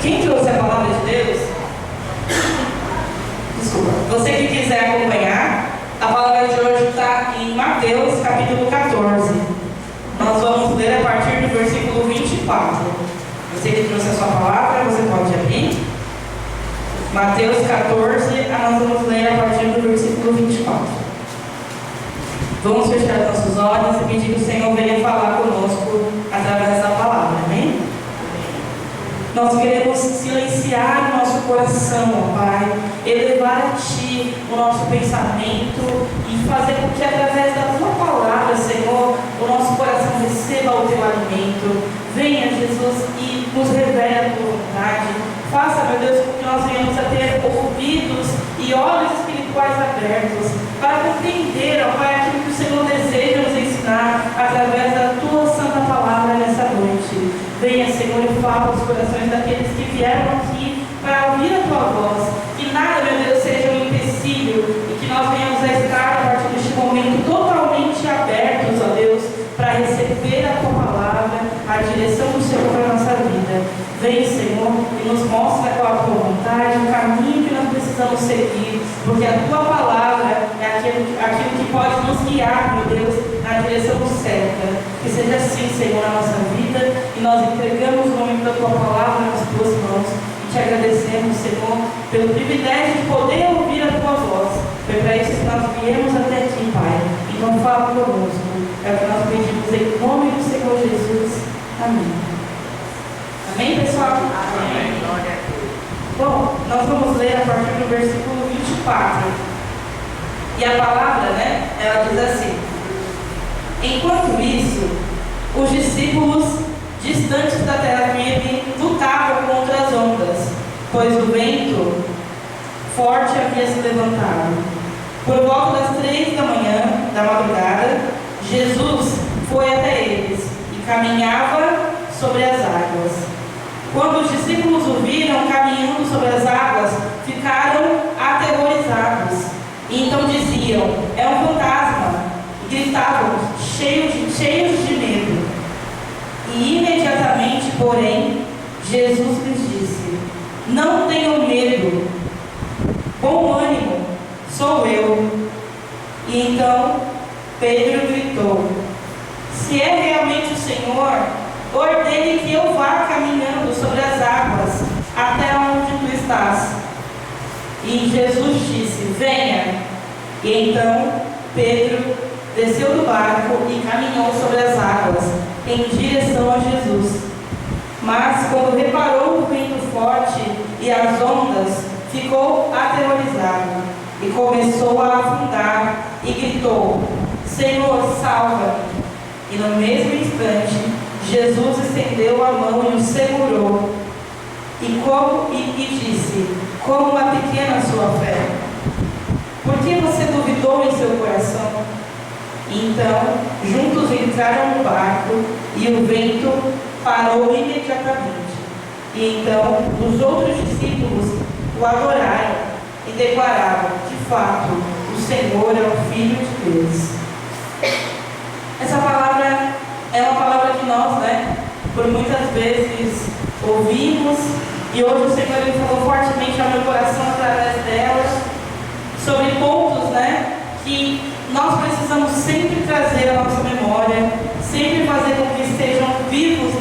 Quem trouxe a palavra de Deus? Desculpa. Você que quiser acompanhar, a palavra de hoje está em Mateus, capítulo 14. Nós vamos ler a partir do versículo 24. Você que trouxe a sua palavra, você pode abrir. Mateus 14, nós vamos ler a partir do versículo 24. Vamos fechar nossos olhos e pedir que o Senhor venha falar conosco através dessa palavra, amém? Nós queremos silenciar o nosso coração, ó Pai, elevar a Ti o nosso pensamento e fazer com que através da Tua palavra, Senhor, o nosso coração receba o Teu alimento. Venha, Jesus, e nos revele a Tua vontade. Faça, meu Deus, com que nós venhamos a ter ouvidos e olhos espirituais abertos para compreender, ó Pai, aquilo que o Senhor deseja nos ensinar através da Tua santa palavra nessa noite. Venha, Senhor, e fala os corações daqueles que vieram aqui para ouvir a Tua voz. Que nada, meu Deus, seja um empecilho e que nós venhamos a estar, a partir deste momento, totalmente abertos, ó Deus, para receber a Tua palavra, a direção do Senhor para a nossa vida. Vem, Senhor, e nos mostra qual a Tua vontade, o caminho que nós precisamos seguir, porque a Tua palavra é aquilo que pode nos guiar, meu Deus, na direção certa. Que seja assim, Senhor, na nossa vida, e nós entregamos o momento da Tua palavra nas Tuas mãos, e Te agradecemos, Senhor, pelo privilégio de poder ouvir a Tua voz. Foi para isso que nós viemos até Ti, Pai. Então fala conosco. É o que nós pedimos em nome do Senhor Jesus. Amém. Amém, pessoal? Amém. Bom, nós vamos ler a partir do versículo 24. E a palavra, né, ela diz assim: enquanto isso, os discípulos distantes da terra firme lutavam contra as ondas, pois o vento forte havia se levantado. Por volta das 3 da manhã, da madrugada, Jesus foi até eles e caminhava sobre as águas. Quando os discípulos o viram caminhando sobre as águas, ficaram aterrorizados. E então diziam: é um fantasma. E gritavam, cheios de medo. E imediatamente, porém, Jesus lhes disse: não tenham medo, bom ânimo, sou eu. E então Pedro gritou: se é realmente o Senhor, ordene que eu vá caminhando sobre as águas até onde tu estás. E Jesus disse: venha. E então Pedro desceu do barco e caminhou sobre as águas em direção a Jesus. Mas quando reparou o vento forte e as ondas, ficou aterrorizado e começou a afundar e gritou: Senhor, salva-me. E no mesmo instante Jesus estendeu a mão e o segurou e disse: como uma pequena sua fé, por que você duvidou em seu coração? Então juntos entraram no barco e o vento parou imediatamente. E então os outros discípulos o adoraram e declaravam: de fato, o Senhor é o Filho de Deus. Essa palavra é uma palavra que nós, por muitas vezes ouvimos, e hoje o Senhor ele falou fortemente ao meu coração através delas, sobre pontos, que nós precisamos sempre trazer à nossa memória, sempre fazer com que estejam vivos,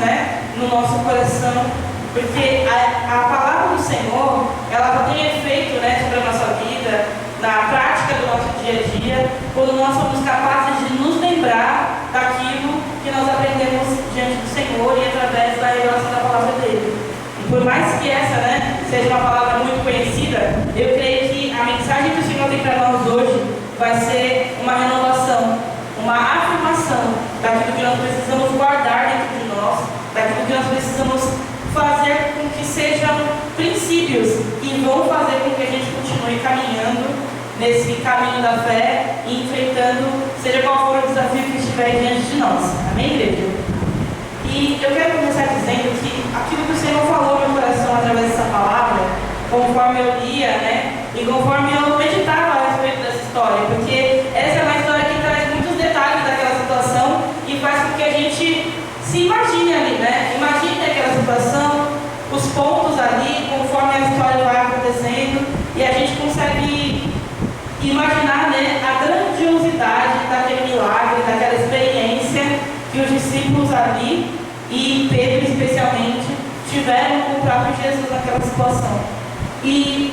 no nosso coração, porque a palavra do Senhor, ela tem efeito, sobre a nossa vida, na prática do nosso dia a dia, quando nós somos capazes de nos lembrar daquilo que nós aprendemos diante do Senhor e através da revelação da palavra dele. E por mais que essa, seja uma palavra muito conhecida, eu creio que a mensagem que o Senhor tem para nós hoje vai ser uma renovação, uma afirmação daquilo que nós precisamos guardar dentro de nós, daquilo que nós precisamos fazer com que sejam princípios que vão fazer com que a gente continue caminhando nesse caminho da fé e enfrentando, seja qual for o desafio que estiver diante de nós. Amém, igreja? E eu quero começar dizendo que aquilo que o Senhor falou no meu coração através dessa palavra, conforme eu lia, e conforme eu meditava a respeito dessa história, porque essa é uma história que traz muitos detalhes daquela situação e faz com que a gente se imagine ali, imagine aquela situação, os pontos ali estiveram com o próprio Jesus naquela situação. E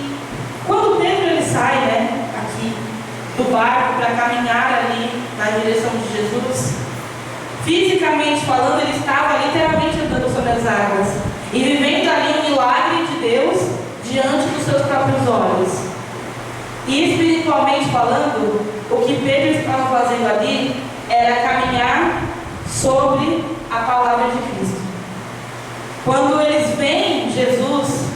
quando Pedro ele sai, né, aqui do barco para caminhar ali na direção de Jesus, fisicamente falando, ele estava literalmente andando sobre as águas e vivendo ali um milagre de Deus diante dos seus próprios olhos. E espiritualmente falando, o que Pedro estava fazendo ali era caminhar sobre a palavra de Cristo. Quando eles veem Jesus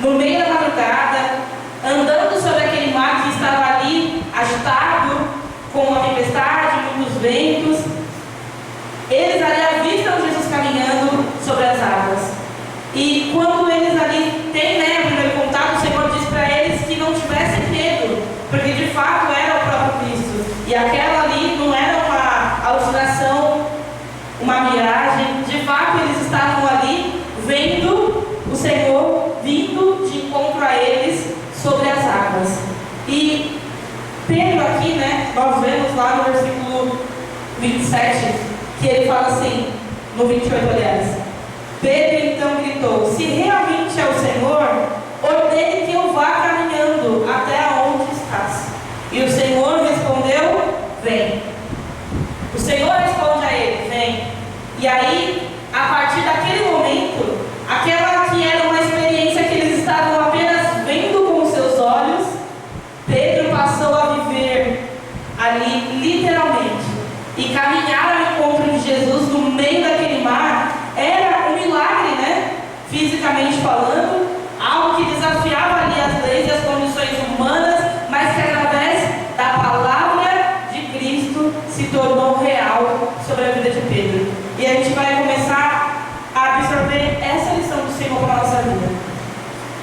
no meio da madrugada, andando sobre aquele mar que estava ali agitado, com uma tempestade, muitos ventos, eles ali avistam Jesus caminhando sobre as águas. E quando eles ali têm, né, o primeiro contato, o Senhor diz para eles que não tivessem medo, porque de fato era o próprio Cristo. E aquela ali não era uma alucinação, uma miragem. De fato eles estavam ali vendo o Senhor vindo de encontro a eles sobre as águas. E Pedro aqui, né, nós vemos lá no versículo 27, que ele fala assim, no 28 aliás, Pedro então gritou: se realmente é o Senhor, ordene que eu vá caminhando até onde estás. E o Senhor respondeu: vem. O Senhor responde a ele: vem. E aí, a partir daquele momento, aquela que era uma experiência que eles estavam apenas vendo com os seus olhos, Pedro passou a viver ali literalmente. E caminhar ao encontro de Jesus no meio daquele mar era um milagre, né? Fisicamente falando, algo que desafiava ali as leis e as condições humanas, mas que através da palavra de Cristo se tornou real sobre a vida de Pedro. E a gente vai começar a absorver essa lição do Senhor para a nossa vida.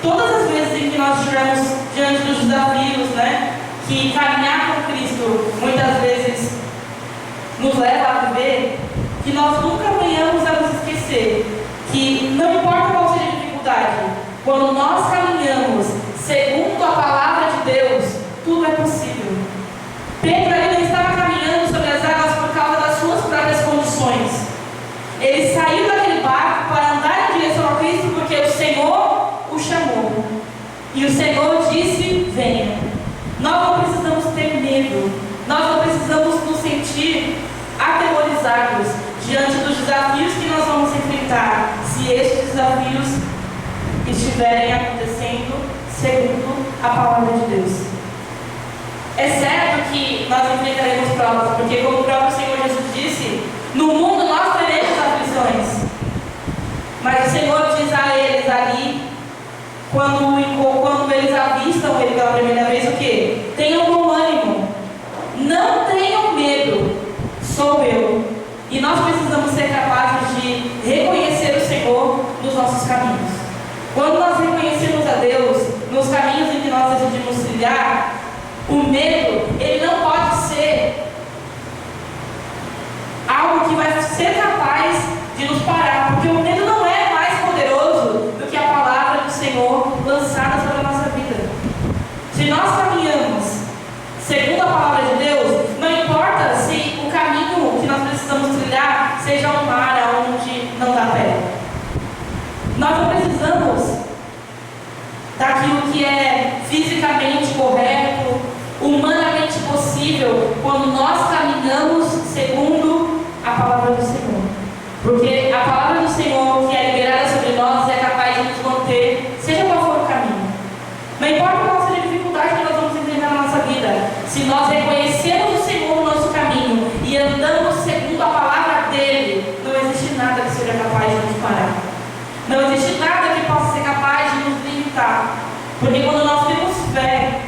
Todas as vezes em que nós estivermos diante dos desafios, né, que caminhar com Cristo muitas vezes nos leva a viver, que nós nunca venhamos a nos esquecer que não importa qual seja a dificuldade, quando nós caminhamos segundo a palavra de Deus, tudo é possível. Pedro ali não estava caminhando sobre as águas por causa das suas próprias condições. Ele saiu daquele barco para andar em direção a Cristo porque o Senhor o chamou. E o Senhor disse: venha. Nós não precisamos ter medo. Nós não precisamos nos sentir aterrorizados diante dos desafios que nós vamos enfrentar, se estes desafios estiverem acontecendo segundo a palavra de Deus. É certo que nós enfrentaremos provas, porque como o próprio Senhor Jesus disse, no mundo nós teremos aflições. Mas o Senhor diz a eles ali, quando eles avistam Ele pela primeira vez, o que? Tenham bom ânimo, não tenham medo, sou eu. E nós precisamos ser capazes de reconhecer o Senhor nos nossos caminhos. Quando nós reconhecemos a Deus nos caminhos em que nós decidimos trilhar, o medo, ele não pode ser algo que vai ser capaz de nos parar, porque o medo não é mais poderoso do que a palavra do Senhor lançada sobre a nossa vida. Se nós caminhamos segundo a palavra de Deus, não importa se o caminho que nós precisamos trilhar seja um mar onde não dá pé. Nós não precisamos daquilo que é fisicamente correto, humanamente possível, quando nós caminhamos segundo a palavra do Senhor. Porque a palavra do Senhor que é liberada sobre nós é capaz de nos manter, seja qual for o caminho. Não importa qual seja a dificuldade que nós vamos enfrentar na nossa vida, se nós reconhecemos o Senhor no nosso caminho e andamos segundo a palavra dEle, não existe nada que seja capaz de nos parar. Não existe nada que possa ser capaz de nos limitar. Porque quando nós temos fé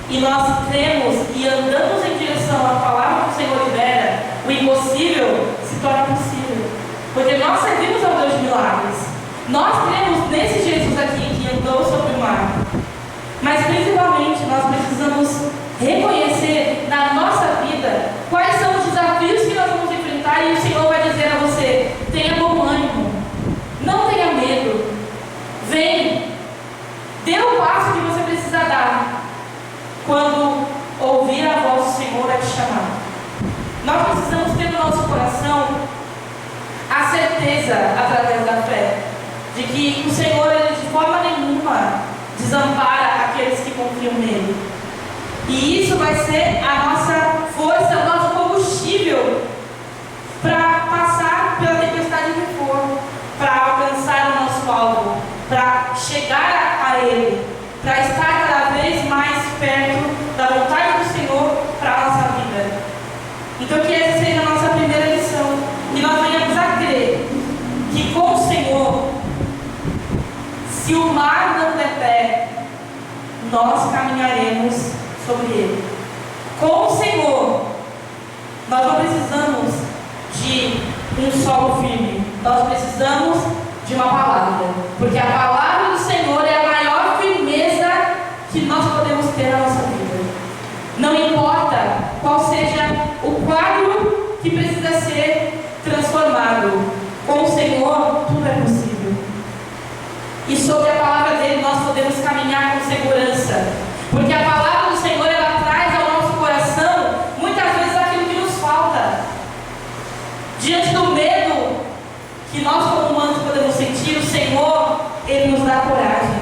e nós cremos e andamos em direção à palavra que o Senhor libera, o impossível se torna possível. Porque nós servimos ao Deus de milagres. Nós cremos nesse Jesus aqui que andou sobre o mar. Mas principalmente nós precisamos reconhecer na nossa vida quais são os desafios que nós vamos enfrentar, e o Senhor vai dizer a você: tenha bom ânimo, não tenha medo, vem, dê o passo que você precisa dar quando ouvir a voz do Senhor a te chamar. Nós precisamos ter no nosso coração a certeza através da fé de que o Senhor, Ele de forma nenhuma desampara aqueles que confiam nele. E isso vai ser a nossa força, o nosso combustível para passar pela tempestade que for, para alcançar o nosso alvo, para chegar a Ele, para estar cada vez mais perto da vontade do Senhor para a nossa vida. Então que essa seja a nossa primeira lição, que nós venhamos a crer que com o Senhor, se o mar não der pé, nós caminharemos sobre ele. Com o Senhor, nós não precisamos de um solo firme, nós precisamos de uma palavra, porque a palavra do Senhor é a maior firmeza que nós podemos ter na nossa vida. Não importa qual seja o quadro que precisa ser transformado, com o Senhor tudo é possível. E sobre a palavra dele nós podemos caminhar com segurança, porque a palavra do Senhor, ela traz ao nosso coração muitas vezes aquilo que nos falta. Diante do medo que nós como humanos podemos sentir, o Senhor, Ele nos dá coragem.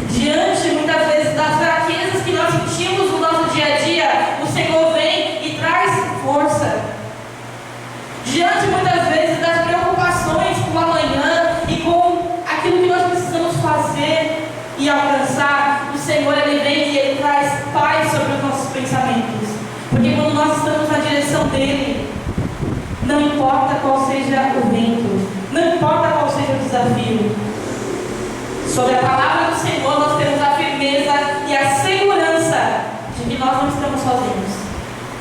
Diante muitas vezes das fraquezas que nós sentimos no nosso dia a dia, o Senhor vem e traz força. Diante muitas vezes das preocupações com o amanhã e com aquilo que nós precisamos fazer e alcançar, o Senhor, Ele vem e Ele traz paz sobre os nossos pensamentos. Porque quando nós estamos na direção dEle, não importa qual seja o vento, não importa qual seja o desafio, sobre a palavra do Senhor nós temos a firmeza e a segurança de que nós não estamos sozinhos.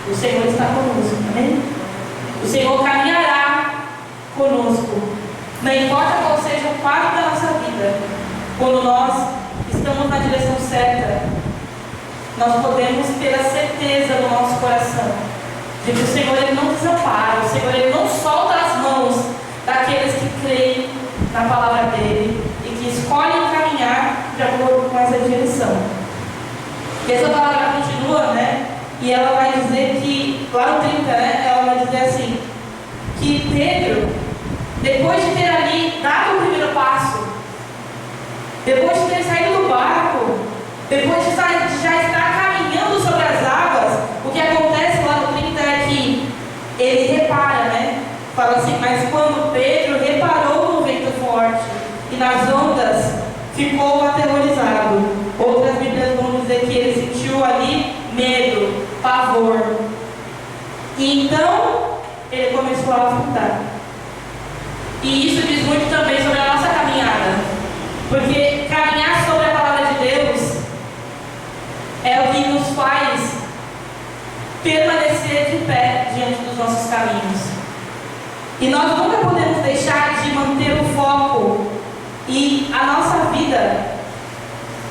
O Senhor está conosco, amém? O Senhor caminhará conosco. Não importa qual seja o quadro da nossa vida, quando nós estamos na direção certa, nós podemos ter a certeza no nosso coração de que o Senhor, Ele não desampara, o Senhor, Ele não solta as mãos daqueles que creem na palavra dEle e que escolhem caminhar de acordo com essa direção. E essa palavra continua, né? E ela vai dizer que, lá no 30, né? Ela vai dizer assim, que Pedro, depois de ter ali dado o primeiro passo, depois de ter saído do barco, depois de já estar caminhando sobre as águas, o que acontece lá no 30 é que ele repara, né? Fala assim, mas quando Pedro reparou no vento forte e nas ondas, ficou aterrorizado. Outras Bíblias vão dizer que ele sentiu ali medo, pavor. E então, ele começou a afundar. E isso diz muito também sobre a nossa caminhada. Porque caminhar sobre a palavra de Deus é o que nos faz permanecer de pé diante dos nossos caminhos. E nós nunca podemos deixar de manter o foco e a nossa vida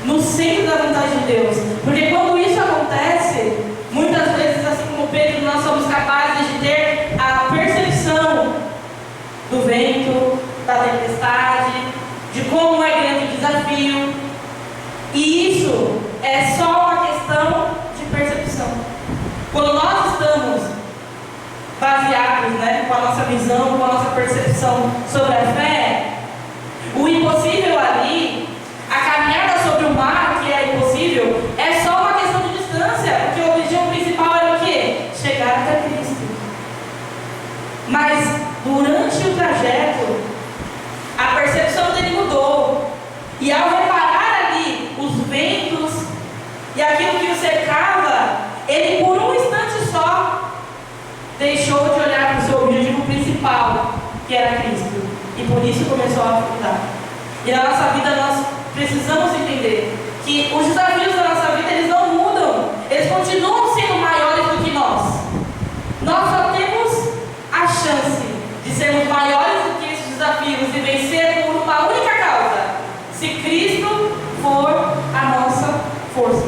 no centro da vontade de Deus. Porque quando isso acontece, muitas vezes, assim como Pedro, nós somos capazes de ter a percepção do vento, da tempestade, de como é grande o desafio. E isso é só uma questão de percepção. Quando nós estamos baseados, né, com a nossa visão, com a nossa percepção sobre a fé, o impossível ali, a caminhada sobre o mar, que é impossível, é só uma questão de distância, porque o objetivo principal era o quê? Chegar até Cristo. Mas durante o trajeto, a percepção dele mudou. E ao reparar ali os ventos e aquilo que o cercava, ele por um instante só deixou de olhar para o seu objetivo principal, que era Cristo. E por isso começou a afundar. E na nossa vida nós precisamos entender que os desafios da nossa vida, eles não mudam. Eles continuam sendo maiores do que nós. Nós só temos a chance de sermos maiores do que esses desafios e vencer por uma única causa: se Cristo for a nossa força.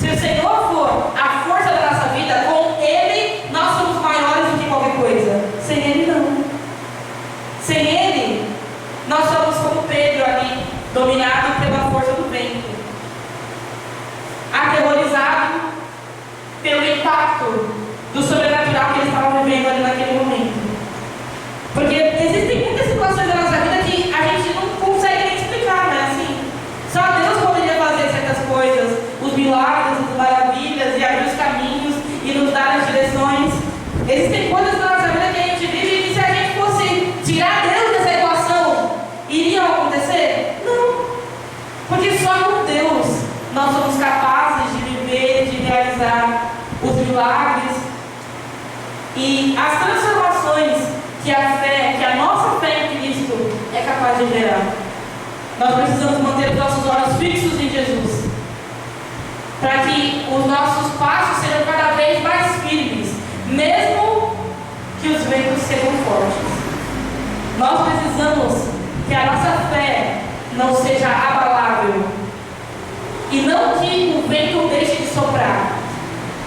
Se o Senhor for a força da nossa vida, com Ele nós somos maiores do que qualquer coisa. Sem Ele não. Sem Ele, nós somos como Pedro ali, dominado pela força do vento, aterrorizado pelo impacto do sobrenatural que eles estavam vivendo ali naquele momento. Porque existem muitas situações da nossa vida que a gente não Existem coisas na nossa vida que a gente vive e que se a gente fosse tirar Deus dessa equação, iriam acontecer? Não. Porque só com Deus nós somos capazes de viver, de realizar os milagres e as transformações que a nossa fé em Cristo é capaz de gerar. Nós precisamos manter os nossos olhos fixos em Jesus, para que os nossos passos sejam cada vez mais firmes, mesmo que os ventos sejam fortes. Nós precisamos que a nossa fé não seja abalável, e não que o vento deixe de soprar,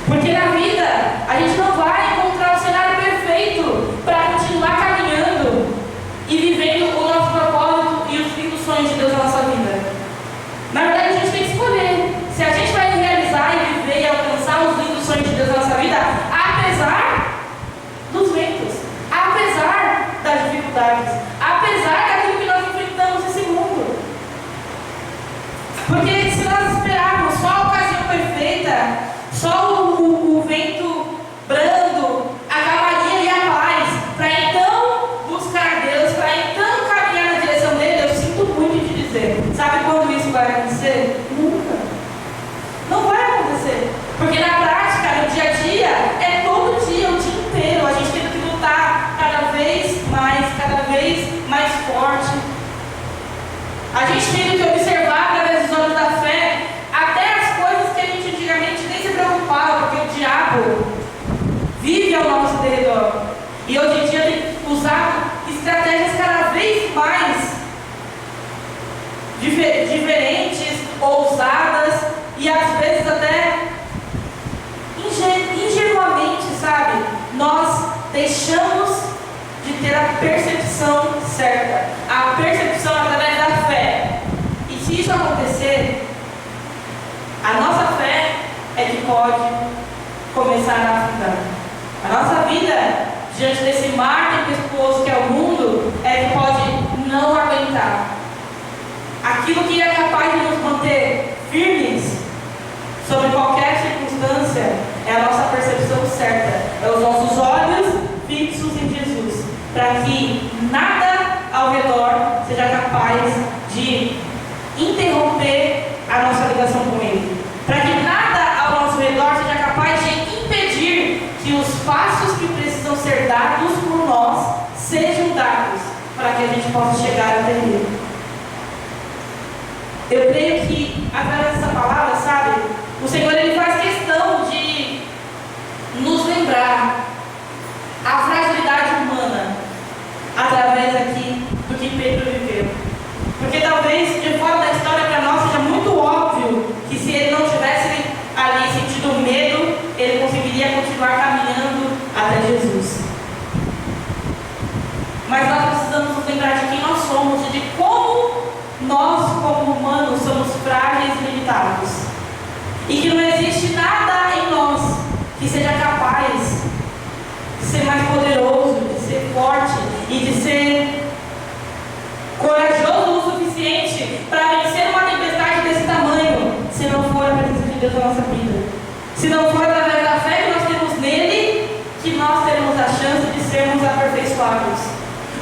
porque na vida a gente não vai encontrar o cenário perfeito para continuar caminhando e vivendo o nosso propósito e os lindos sonhos de Deus na nossa vida. Na verdade, a gente tem que escolher se a gente vai realizar e viver e alcançar os lindos sonhos de Deus na nossa vida, apesar dos ventos, apesar das dificuldades, apesar daquilo que nós enfrentamos nesse mundo. Porque se nós esperarmos só a ocasião perfeita, só o vento brando, a calmaria e a paz, para então buscar Deus, para então caminhar na direção dele, eu sinto muito de dizer. Sabe quando isso vai acontecer? Nunca. Não vai acontecer. Porque na prática, no dia a dia, é todo dia, o dia inteiro, a gente tem que lutar cada vez mais forte. A gente tem que observar através dos olhos da fé até as coisas que a gente antigamente nem se preocupava, porque o diabo vive ao nosso redor. E hoje em dia tem usado estratégias cada vez mais diferentes, ousadas e às vezes até ingenuamente, sabe? Nós deixamos de ter a percepção certa, a percepção através da fé. E se isso acontecer, a nossa fé é que pode começar a afundar. A nossa vida diante desse mar tempestuoso que é o mundo é que pode não aguentar. Aquilo que é capaz de nos manter firmes sobre qualquer circunstância é a nossa percepção certa, é os nossos olhos fixos em Jesus, para que nada ao redor seja capaz de interromper a nossa ligação com Ele, para que nada ao nosso redor seja capaz de impedir que os passos que precisam ser dados por nós sejam dados, para que a gente possa chegar até Ele. Eu creio que através dessa palavra, sabe, o Senhor ele faz questão de nos lembrar a fragilidade humana através aqui do que Pedro viveu. Porque talvez de fora da história para nós seja muito óbvio que se ele não tivesse ali sentido medo, ele conseguiria continuar caminhando até Jesus. Mas nós precisamos nos lembrar de quem nós somos e de como nós, como humanos, somos frágeis e limitados. E que não existe nada em nós que seja capaz de ser mais poderoso, de ser forte e de ser corajoso o suficiente para vencer uma tempestade desse tamanho, se não for a presença de Deus na nossa vida. Se não for através da fé que nós temos nele, que nós teremos a chance de sermos aperfeiçoados.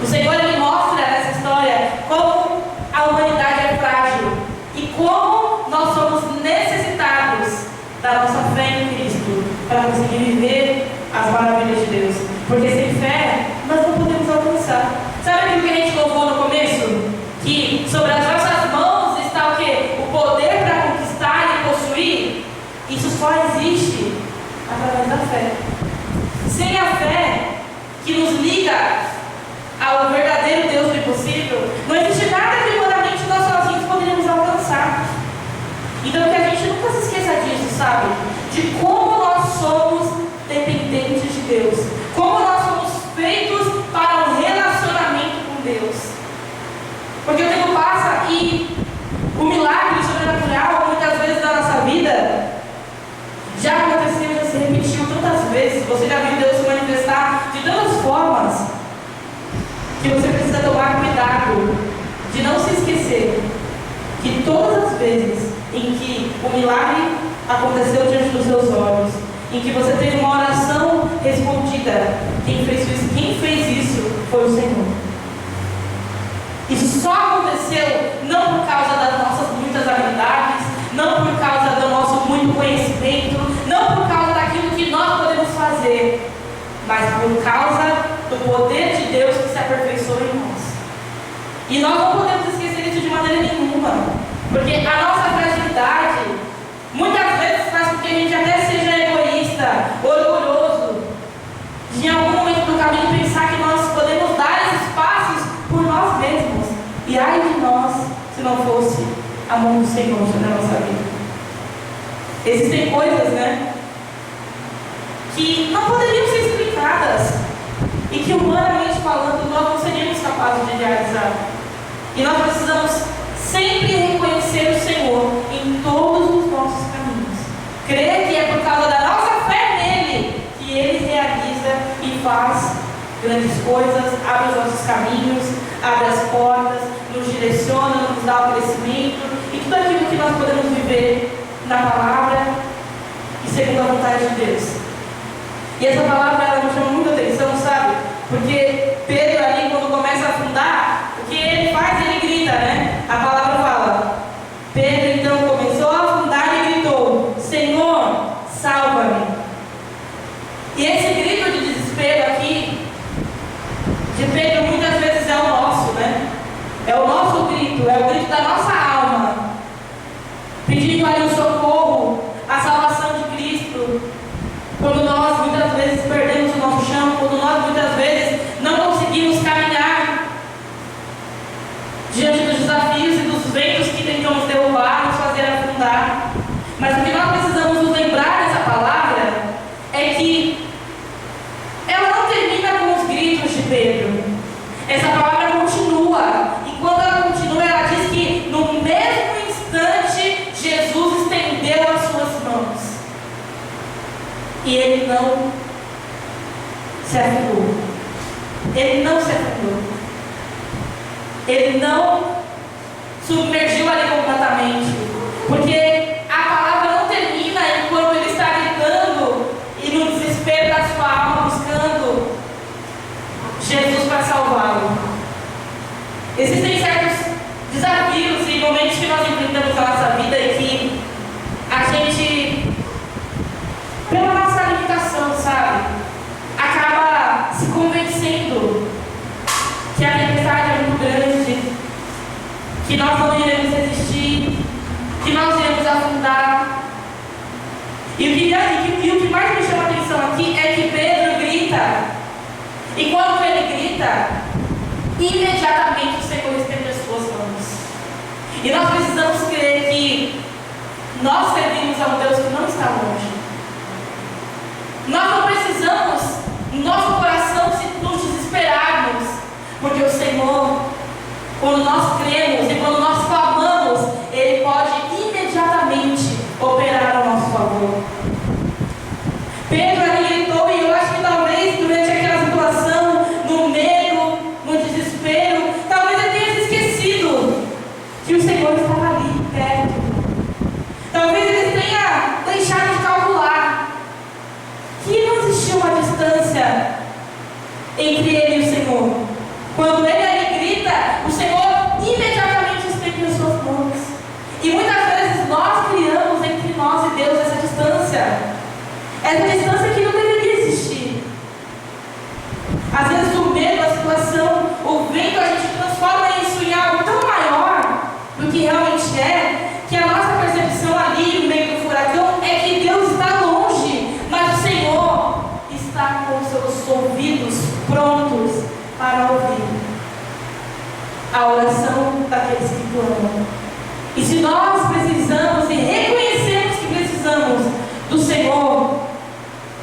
O Senhor ele mostra nessa história como a humanidade é frágil e como nós somos necessitados da nossa fé em Cristo para conseguir viver as maravilhas de Deus. Porque sem fé nós não podemos alcançar. Sabe aquilo que a gente louvou no começo? Que sobre as nossas mãos está o quê? O poder para conquistar e possuir. Isso só existe através da fé. Sem a fé que nos liga ao verdadeiro Deus do impossível, não existe nada que humanamente nós sozinhos poderíamos alcançar. Então que a gente nunca se esqueça disso, sabe? De como nós somos dependentes de Deus, como nós somos feitos para um relacionamento com Deus. Porque o tempo passa e o milagre sobrenatural, muitas vezes na nossa vida, já aconteceu, já se repetiu tantas vezes. Você já viu Deus se manifestar de tantas formas que você precisa tomar cuidado de não se esquecer que todas as vezes em que o milagre aconteceu diante dos seus olhos, em que você teve uma oração respondida. Quem fez isso foi o Senhor. Isso só aconteceu não por causa das nossas muitas habilidades, não por causa do nosso muito conhecimento, não por causa daquilo que nós podemos fazer, mas por causa do poder de Deus que se aperfeiçoa em nós. E nós não podemos esquecer isso de maneira nenhuma, porque a nossa fragilidade muitas vezes faz com que a gente até seja egoísta, orgulhoso, de em algum momento do caminho pensar que nós podemos dar esses passos por nós mesmos. E ai de nós se não fosse a mão do Senhor sobre a nossa vida. Existem coisas, né, que não poderiam ser explicadas e que, humanamente falando, nós não seríamos capazes de realizar. E nós precisamos sempre reconhecer o Senhor em todos os nossos caminhos. Crer que é por causa da nossa fé nele que ele realiza e faz grandes coisas, abre os nossos caminhos, abre as portas, nos direciona, nos dá o crescimento e tudo aquilo que nós podemos viver na palavra e segundo a vontade de Deus. E essa palavra, ela me chama muita atenção, sabe? Porque Pedro ali, quando começa a afundar, o que ele faz? Ele grita, né? A palavra fala: Pedro então começou a afundar e gritou: Senhor, salva-me. E esse grito de desespero aqui de Pedro muitas vezes é o nosso, né? É o nosso grito, é o grito da nossa alma, pedindo ali o socorro, a salvação de Cristo. Quando nós muitas vezes perdemos o nosso chão, quando nós muitas vezes não conseguimos caminhar diante dos desafios e dos ventos que tentamos derrubar, nos fazer afundar. Mas o que nós precisamos nos lembrar dessa palavra é que ela não termina com os gritos de Pedro. Essa palavra continua. E quando ela continua, ela diz que no mesmo instante Jesus estendeu as suas mãos. E ele não se afundou. Ele não se afundou. Ele não submergiu ali completamente. Porque a palavra não termina enquanto ele está gritando e no desespero da sua alma buscando Jesus para salvá-lo. Existem certos desafios e momentos que nós enfrentamos na nossa vida e que a gente, pela nossa limitação, sabe, acaba se convencendo que a tempestade é muito grande, que nós não iremos resistir, que nós iremos afundar. E o que mais me chama a atenção aqui é que Pedro grita. E quando ele grita, imediatamente o Senhor estende as suas mãos. E nós precisamos crer que nós servimos a um Deus que não está longe. Nós não precisamos, no nosso coração, nos desesperarmos, porque o Senhor, quando nós cremos e quando nós clamamos, Ele pode imediatamente operar a nosso favor. Pedro ali gritou, e eu acho que talvez durante aquela situação, no medo, no desespero, talvez ele tenha se esquecido que o Senhor estava ali perto. Talvez ele tenha deixado de calcular que não existia uma distância entre ele e o Senhor. Quando ele ali grita, o Senhor imediatamente estende as suas mãos. E muitas vezes nós criamos entre nós e Deus essa distância que não deveria existir. Às vezes o medo, a situação, o vento, a gente transforma isso em algo tão maior do que realmente é, que a nossa percepção ali no meio do furacão é que Deus está longe, mas o Senhor está com os seus ouvidos prontos para ouvir a oração daqueles que clamam. E se nós precisamos e reconhecemos que precisamos do Senhor,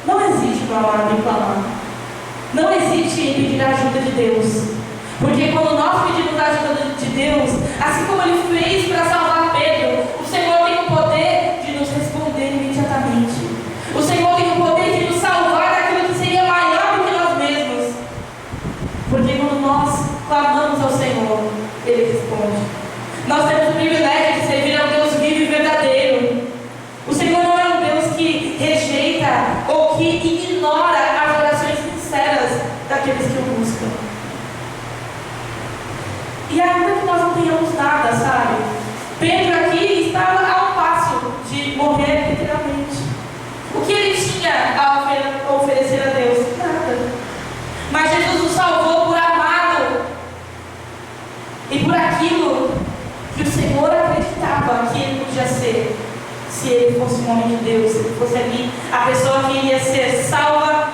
não existe clamar nem clamar. Não existe pedir a ajuda de Deus. Porque quando nós pedimos a ajuda de Deus, assim como Ele fez para salvar Pedro, o Senhor tem o poder de nos responder imediatamente. O Senhor tem o poder de nos salvar daquilo que seria maior do que nós mesmos. Porque quando nós clamamos ao Senhor, Ele responde. Nós temos o privilégio de servir ao Deus vivo e verdadeiro. O Senhor não é um Deus que rejeita ou que ignora as E ainda que nós não tenhamos nada, sabe? Pedro aqui estava a um passo de morrer literalmente. O que ele tinha a oferecer a Deus? Nada. Mas Jesus nos salvou por amá-lo e por aquilo que o Senhor acreditava que ele podia ser. Se ele fosse um homem de Deus, se ele fosse ali a pessoa que iria ser salva.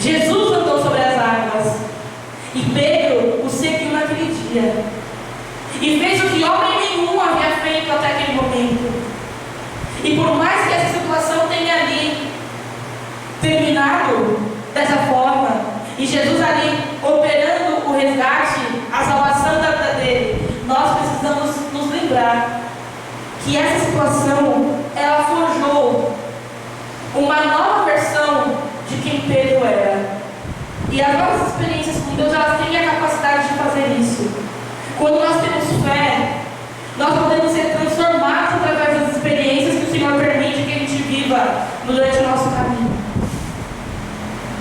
Jesus andou sobre as águas e Pedro o seguiu naquele dia e fez o que homem nenhum havia feito até aquele momento. E por mais que essa situação tenha ali terminado dessa forma, e Jesus ali operando o resgate, a salvação da vida dele, nós precisamos nos lembrar que essa situação, ela forjou uma nova versão de quem Pedro era. E as nossas experiências com Deus, elas têm a capacidade de fazer isso. Quando nós temos fé, nós podemos ser transformados através das experiências que o Senhor permite que a gente viva durante o nosso caminho.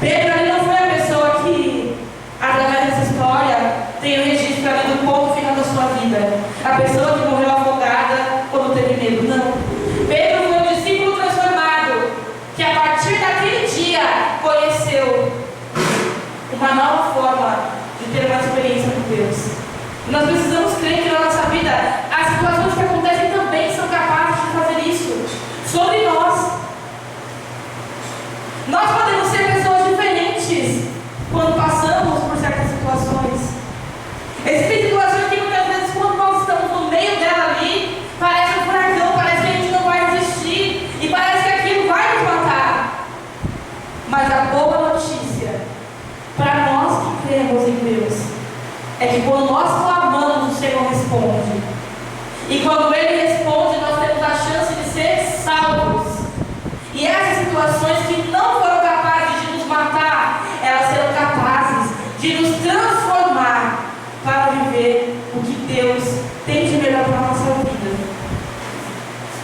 Pedro ali não foi a pessoa que, através dessa história, tem o registro ali do ponto final da sua vida. A pessoa que morreu afogada quando teve medo. Não. Pedro foi um discípulo transformado, que a partir daquele dia conheceu uma nova forma de ter uma experiência com Deus. Nós precisamos crer que na nossa vida as situações que acontecem também são capazes de fazer isso sobre nós. Nós podemos ser pessoas diferentes quando passamos por certas situações. Existem situações que muitas vezes, quando nós estamos no meio dela ali, parece um furacão, parece que a gente não vai resistir e parece que aquilo vai nos matar. Mas a boa notícia para nós que cremos em Deus é que quando nós clamamos, o Senhor responde. E quando Ele responde, nós temos a chance de ser salvos. E essas situações que não foram capazes de nos matar, elas serão capazes de nos transformar para viver o que Deus tem de melhor para a nossa vida.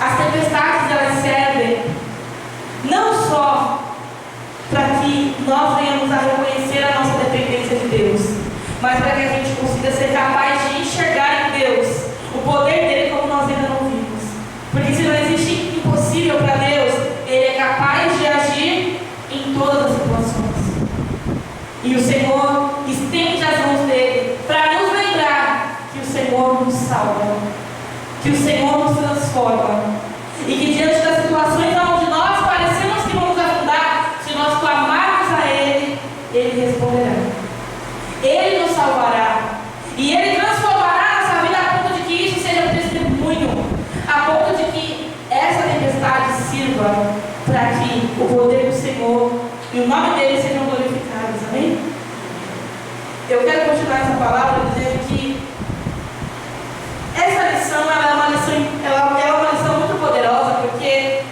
As tempestades, elas servem não só para que nós venhamos a reconhecer a nossa dependência de Deus, mas para que a gente consiga ser capaz de enxergar em Deus o poder dele como nós ainda não vimos. Porque se não existe impossível para Deus, Ele é capaz de agir em todas as situações. E o Senhor estende as mãos dele para nos lembrar que o Senhor nos salva, que o Senhor nos transforma, e que diante das situações onde nós parecemos que vamos afundar, se nós clamarmos a Ele, Ele responderá. Ele nos salvará e Ele transformará a nossa vida a ponto de que isso seja um testemunho, a ponto de que essa tempestade sirva para que o poder do Senhor e o nome dele sejam glorificados. Amém? Eu quero continuar essa palavra dizendo que essa lição ela é uma lição muito poderosa, porque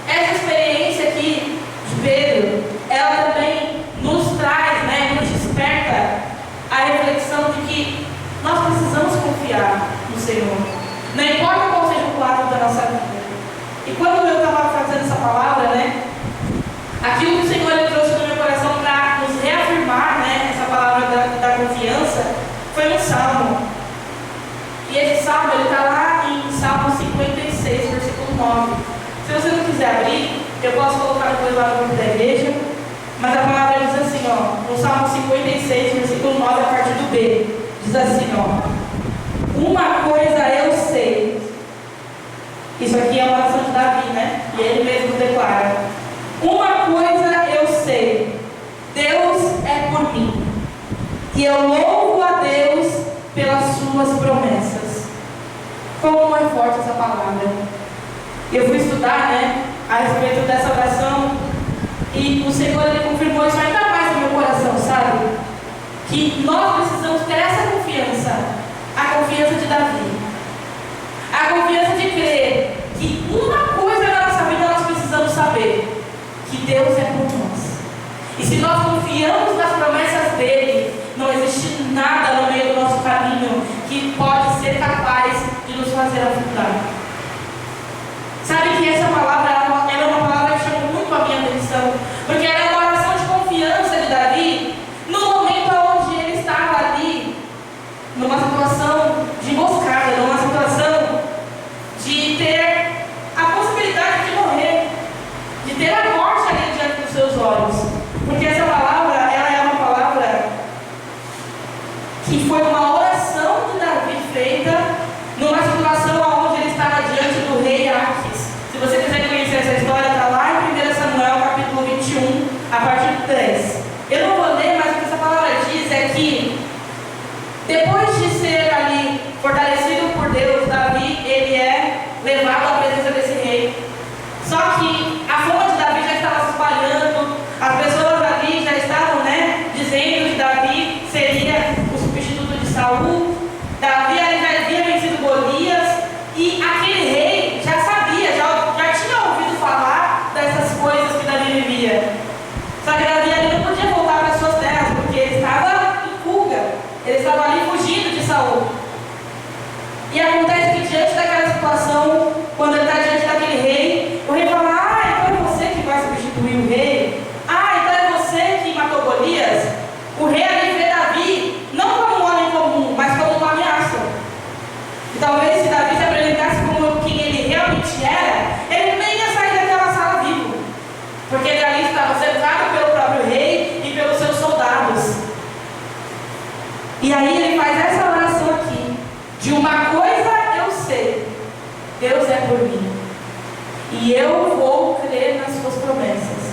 essa experiência aqui de Pedro, ela também nos traz, nos desperta a reflexão de que nós precisamos confiar no Senhor, não importa qual seja o quadro da nossa vida. E quando eu estava fazendo essa palavra, aquilo que o Senhor ele trouxe no meu coração para nos reafirmar, essa palavra da confiança, foi um salmo. E esse salmo está lá em Salmo 56, versículo 9. Se você não quiser abrir, eu posso colocar depois lá no grupo da igreja. Mas a palavra diz assim, no Salmo 56, versículo 9, a partir do B, diz assim, uma coisa eu sei. Isso aqui é uma oração de Davi, E ele mesmo declara: uma coisa eu sei, Deus é por mim, e eu louvo a Deus pelas suas promessas. Como é forte essa palavra. Eu fui estudar, a respeito dessa oração, e o Senhor ele confirmou isso ainda mais no meu coração, sabe? Que nós precisamos ter essa confiança, a confiança de Davi, a confiança de crer que uma coisa na nossa vida nós precisamos saber: que Deus é por nós. E se nós confiamos nas promessas dele, não existe nada no meio do nosso caminho que pode ser capaz de nos fazer afundar. Sabe que essa palavra ela é uma palavra que chama muito a minha atenção, porque ela é uma oração de confiança de Davi no momento onde ele estava ali Só que a fama de Davi já estava se espalhando, as pessoas ali já estavam, dizendo que Davi seria o substituto de Saul. Davi já havia vencido Golias, e aquele rei já sabia, já tinha ouvido falar dessas coisas que Davi vivia. Só que Davi ali não podia voltar para suas terras, porque ele estava em fuga, ele estava ali fugindo de Saul. E acontece que diante daquela situação, quando ele está diante daquele rei, o rei fala: então é você que vai substituir o rei? Então é você que matou Golias? O rei ali vê Davi não como um homem comum, mas como uma ameaça. E talvez se Davi se apresentasse como quem ele realmente era, ele nem ia sair daquela sala vivo, porque ele ali estava cercado pelo próprio rei e pelos seus soldados. E aí ele faz essa oração aqui: de uma coisa eu sei, Deus é por mim, e eu vou crer nas suas promessas.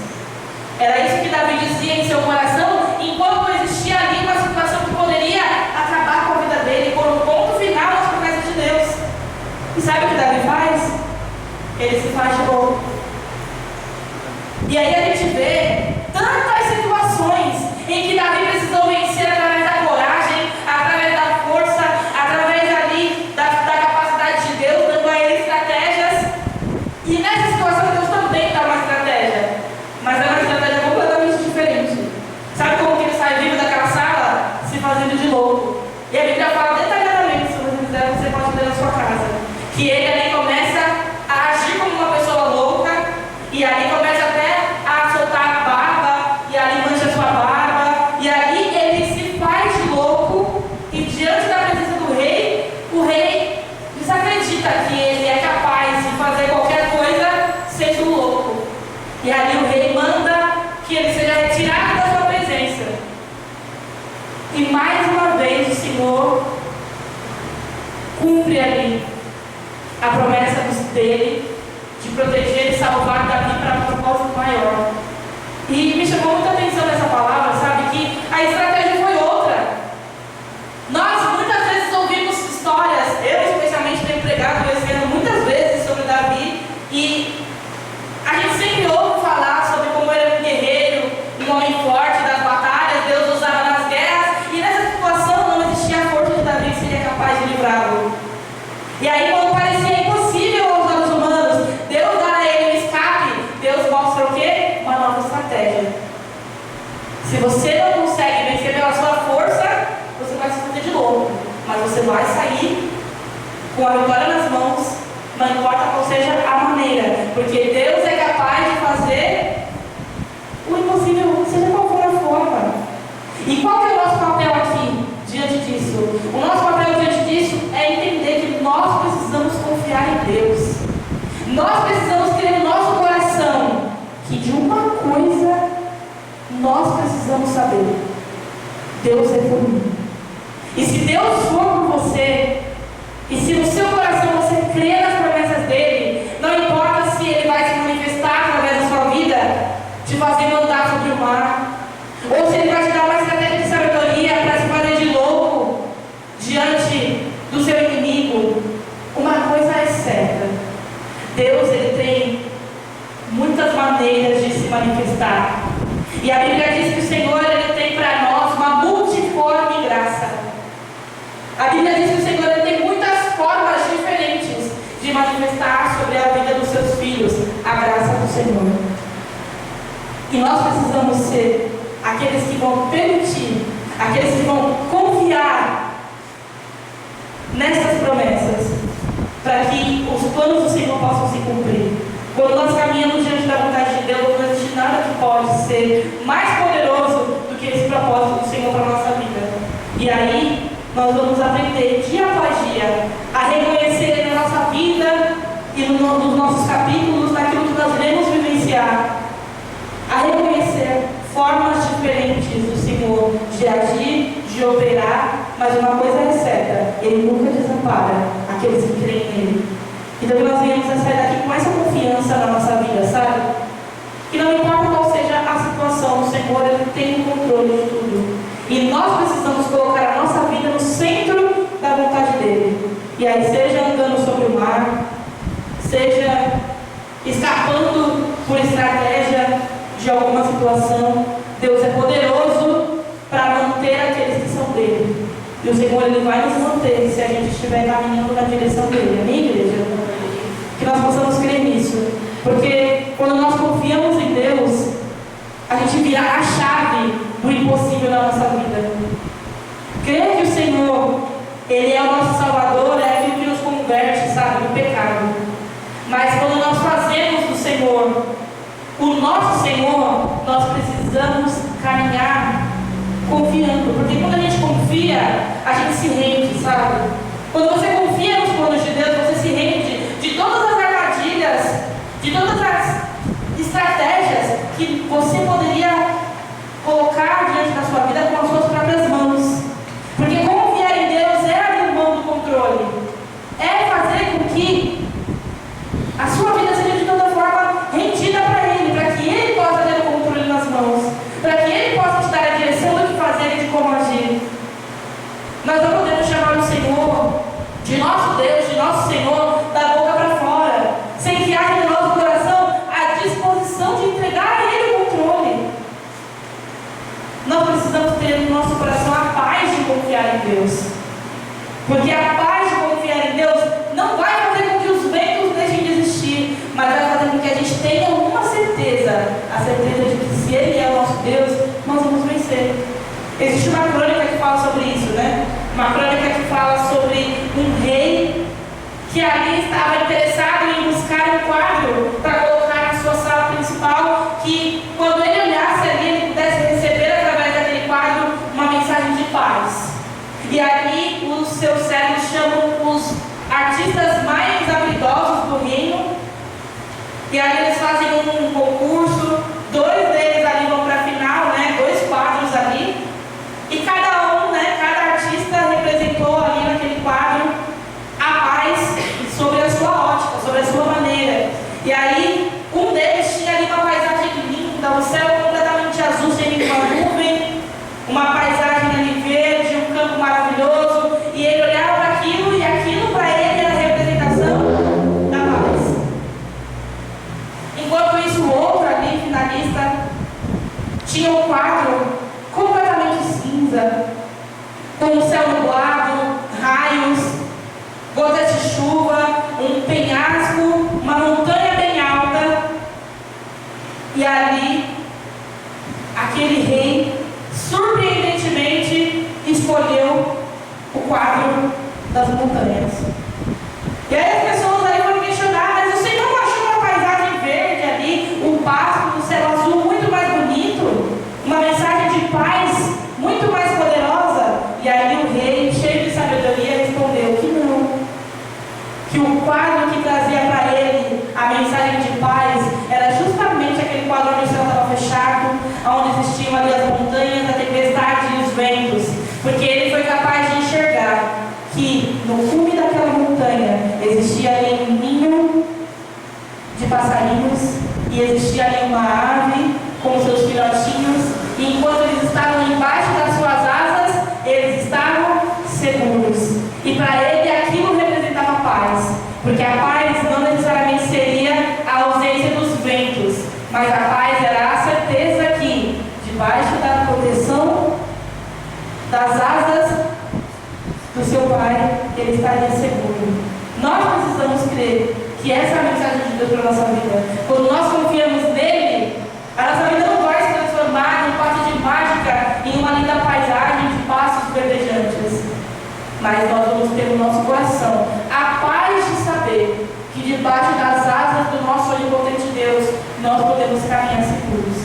Era isso que Davi dizia em seu coração, enquanto existia ali uma situação que poderia acabar com a vida dele, por um ponto final nas promessas de Deus. E sabe o que Davi faz? Ele se faz de louco. E aí a gente vê tantas situações em que Davi precisou vencer através da coragem, através da força, através ali da capacidade de Deus, dando a ele estratégias. E nessa situação Deus também dá uma estratégia, mas é uma estratégia completamente diferente. Sabe como que ele sai vivo daquela sala? Se fazendo de louco. E a Bíblia fala detalhadamente, se você quiser, você pode ler na sua casa, que ele ali começa a agir como uma pessoa louca, e ali começa até a soltar a barba, e ali mancha sua barba, e ali ele se faz de louco, e diante da presença do rei, o rei desacredita que ele é capaz de fazer qualquer coisa sendo louco. E ali o rei manda que ele seja retirado da sua presença. E mais uma vez o Senhor cumpre ali a promessa dele de proteger e salvar Davi para um propósito maior. E me chamou muita atenção nessa palavra, sabe, que a estratégia foi outra. Nós muitas vezes ouvimos histórias, eu especialmente tenho pregado esse ano muitas vezes sobre Davi, e a gente sempre ouve falar sobre como ele era um guerreiro, um homem forte das batalhas, Deus usava nas guerras, e nessa situação não existia a força de Davi que seria capaz de livrá-lo. E aí, quando parecia impossível aos olhos humanos, Deus dá a ele um escape, Deus mostra o quê? Uma nova estratégia. Se você não consegue vencer pela sua força, você vai se fazer de louco, mas você vai sair com a vitória nas mãos, não importa qual seja a maneira, porque Deus é capaz de fazer o impossível, seja qual for a forma. E qual que é o nosso papel aqui, diante disso? O nosso papel diante disso é entender que nós precisamos confiar em Deus. Nós precisamos crer no nosso coração que de uma coisa nós precisamos saber: Deus é por mim. E se Deus for por você, e se no seu coração você crê nas promessas dele, não importa se ele vai se manifestar através da sua vida, te fazendo andar sobre o mar, ou se ele vai te dar uma estratégia de sabedoria para se fazer de louco diante do seu inimigo. Uma coisa é certa: Deus, ele tem muitas maneiras de se manifestar. E a Bíblia diz que o Senhor, ele tem para nós uma multiforme graça. A Bíblia diz que o Senhor, ele tem muitas formas diferentes de manifestar sobre a vida dos seus filhos a graça do Senhor. E nós precisamos ser aqueles que vão permitir, aqueles que vão confiar nessas promessas, para que os planos do Senhor possam se cumprir. Quando nós caminhamos diante da vontade de Deus, não existe nada que pode ser mais poderoso do que esse propósito do Senhor para a nossa vida. E aí, nós vamos aprender dia após dia a reconhecer na nossa vida e nos nossos capítulos, naquilo que nós iremos vivenciar, a reconhecer formas diferentes do Senhor de agir, de operar, mas uma coisa é certa: Ele nunca desampara aqueles que creem nele. Então nós venhamos a sair daqui com essa confiança na nossa vida, sabe? Que não importa qual seja a situação, o Senhor, ele tem o controle de tudo. E nós precisamos colocar a nossa vida no centro da vontade dele. E aí, seja andando sobre o mar, seja escapando por estratégia de alguma situação. Deus é poderoso para manter aqueles que são dele. E o Senhor, Ele vai nos manter se a gente estiver caminhando na direção dele. Amém, igreja? Que nós possamos crer nisso. Porque quando nós confiamos em Deus, a gente vira a chave do impossível na nossa vida. Crer que o Senhor, Ele é o nosso Salvador, é aquilo que nos converte, sabe, do pecado. Mas quando nós fazemos do Senhor o nosso Senhor, nós precisamos caminhar confiando. Porque quando a gente confia, a gente se rende, sabe? Quando você confia nos planos de Deus, você se rende de todas as armadilhas, de todas as estratégias que você poderia colocar diante da sua vida com as suas próprias mãos. Porque confiar em Deus é abrir mão do controle, é fazer com que a sua vida seja de toda forma rendida para Ele, para que Ele possa ter o controle nas mãos, para que Ele possa te dar a direção do que fazer e de como agir. Nós não podemos chamar o Senhor de nosso Deus, de nosso Senhor, da boca para fora, sem que haja no nosso coração a disposição de entregar a Ele o controle. Nós precisamos ter no nosso coração a paz de confiar em Deus, porque a paz de confiar em Deus não vai fazer com que os ventos deixem de existir, mas vai fazer com que a gente tenha uma certeza, a certeza de que se Ele é o nosso Deus, nós vamos vencer. Existe uma crônica que fala sobre isso, né? Uma crônica que fala sobre um rei que ali estava interessado em buscar um quadro para colocar na sua sala principal, que quando ele olhasse ali, ele pudesse receber através daquele quadro uma mensagem de paz. E ali os seus servos chamam os artistas mais habilidosos do reino, e ali eles fazem um concurso, 2 deles ali vão para a final, né? 2 quadros ali, e cada um, né? Cada artista representou ali naquele quadro a paz sobre a sua ótica, sobre a sua maneira. E aí um deles tinha ali uma paisagem linda, o céu completamente azul, sem nenhuma nuvem, uma paisagem ali verde, um campo maravilhoso, e ele olhava para aquilo, e aquilo para ele era a representação da paz. Enquanto isso, o outro ali, finalista, tinha um quadro completamente cinza, com o céu nublado, raios, gotas de chuva, um penhasco, uma montanha bem alta. E ali, aquele rei, surpreendentemente, escolheu o quadro das montanhas. E aí as pessoas ali vão questionar, mas você não achou uma paisagem verde ali, um pasto no céu azul muito mais bonito? Uma mensagem de paz muito mais poderosa? E aí o rei, cheio de sabedoria, respondeu que não. Que o quadro que trazia para ele a mensagem de paz era justamente aquele quadro onde o céu estava fechado, onde existiam ali as montanhas, a tempestade e os ventos. Porque ele foi capaz de enxergar que no cume daquela montanha existia ali um ninho de passarinhos, e existia ali uma ave com seus filhotinhos, e enquanto eles estavam embaixo das suas asas, eles estavam seguros. E para ele aquilo representava paz, porque a paz não necessariamente seria a ausência dos ventos, mas a paz era a certeza que debaixo da proteção das asas do seu Pai, ele estaria seguro. Nós precisamos crer que essa é a mensagem de Deus para a nossa vida. Quando nós confiamos nele, a nossa vida não vai se transformar num passe de mágica, em uma linda paisagem de passos verdejantes, mas nós vamos ter no nosso coração a paz de saber que debaixo das asas do nosso onipotente Deus nós podemos caminhar seguros.